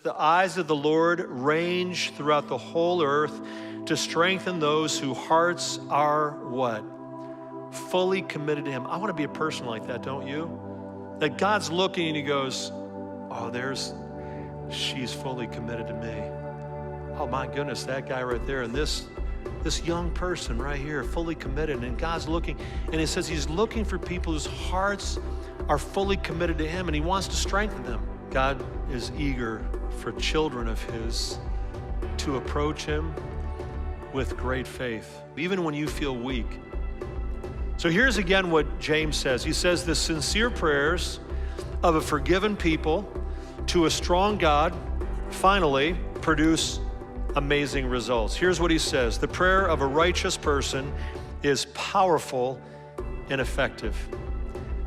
The eyes of the Lord range throughout the whole earth to strengthen those whose hearts are what? Fully committed to him. I want to be a person like that, don't you? That God's looking and he goes, oh, she's fully committed to me. Oh my goodness, that guy right there, and this young person right here, fully committed. And God's looking, and it says he's looking for people whose hearts are fully committed to him, and he wants to strengthen them. God is eager for children of his to approach him with great faith, even when you feel weak. So here's again what James says. He says, the sincere prayers of a forgiven people to a strong God finally produce amazing results. Here's what he says. The prayer of a righteous person is powerful and effective.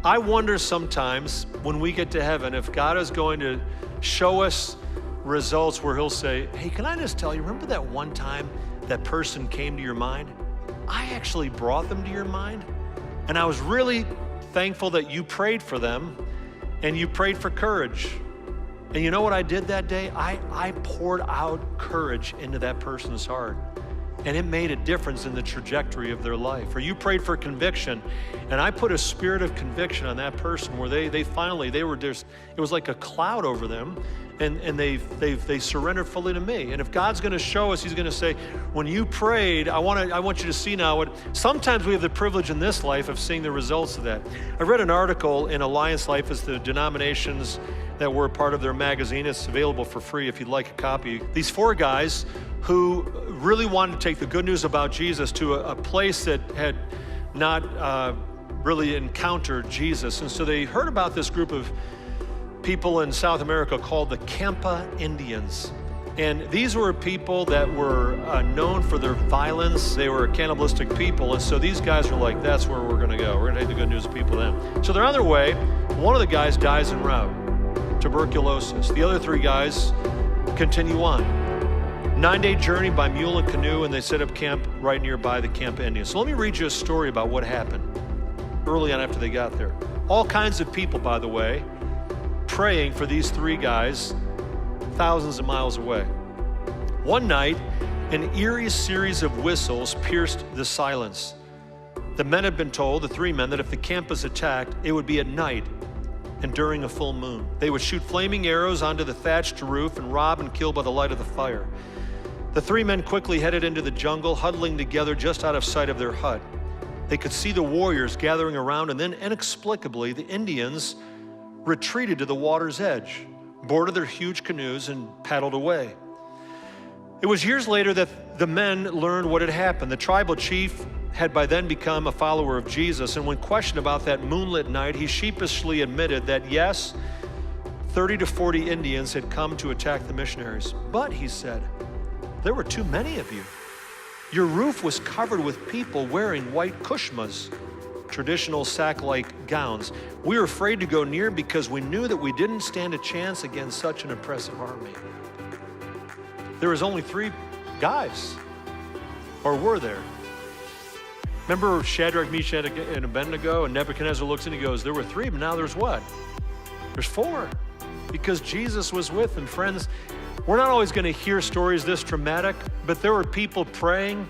I wonder sometimes when we get to heaven if God is going to show us results where he'll say, hey, can I just tell you, remember that one time that person came to your mind? I actually brought them to your mind, and I was really thankful that you prayed for them and you prayed for courage. And you know what I did that day? I poured out courage into that person's heart, and it made a difference in the trajectory of their life. Or you prayed for conviction, and I put a spirit of conviction on that person where they were just, it was like a cloud over them, and they surrendered fully to me. And if God's gonna show us, he's gonna say, when you prayed, I want you to see now what, sometimes we have the privilege in this life of seeing the results of that. I read an article in Alliance Life, as the denominations that were a part of their magazine. It's available for free if you'd like a copy. These 4 guys who really wanted to take the good news about Jesus to a place that had not really encountered Jesus. And so they heard about this group of people in South America called the Campa Indians. And these were people that were known for their violence. They were a cannibalistic people. And so these guys were like, that's where we're gonna go. We're gonna take the good news of people then. So they're on their way. One of the guys dies en route, tuberculosis. The other 3 guys continue on. 9-day journey by mule and canoe, and they set up camp right nearby the Camp Indians. So let me read you a story about what happened early on after they got there. All kinds of people, by the way, praying for these 3 guys thousands of miles away. One night, an eerie series of whistles pierced the silence. The men had been told, the 3 men, that if the camp was attacked, it would be at night and during a full moon. They would shoot flaming arrows onto the thatched roof and rob and kill by the light of the fire. The 3 men quickly headed into the jungle, huddling together just out of sight of their hut. They could see the warriors gathering around, and then inexplicably, the Indians retreated to the water's edge, boarded their huge canoes, and paddled away. It was years later that the men learned what had happened. The tribal chief had by then become a follower of Jesus, and when questioned about that moonlit night, he sheepishly admitted that yes, 30 to 40 Indians had come to attack the missionaries. But, he said, there were too many of you. Your roof was covered with people wearing white kushmas, traditional sack-like gowns. We were afraid to go near because we knew that we didn't stand a chance against such an impressive army. There was only 3 guys, or were there? Remember Shadrach, Meshach, and Abednego, and Nebuchadnezzar looks and he goes, there were 3, but now there's what? There's 4, because Jesus was with them. Friends, we're not always gonna hear stories this dramatic, but there were people praying,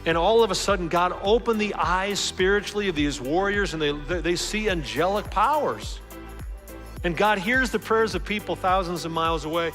and all of a sudden God opened the eyes spiritually of these warriors, and they see angelic powers. And God hears the prayers of people thousands of miles away.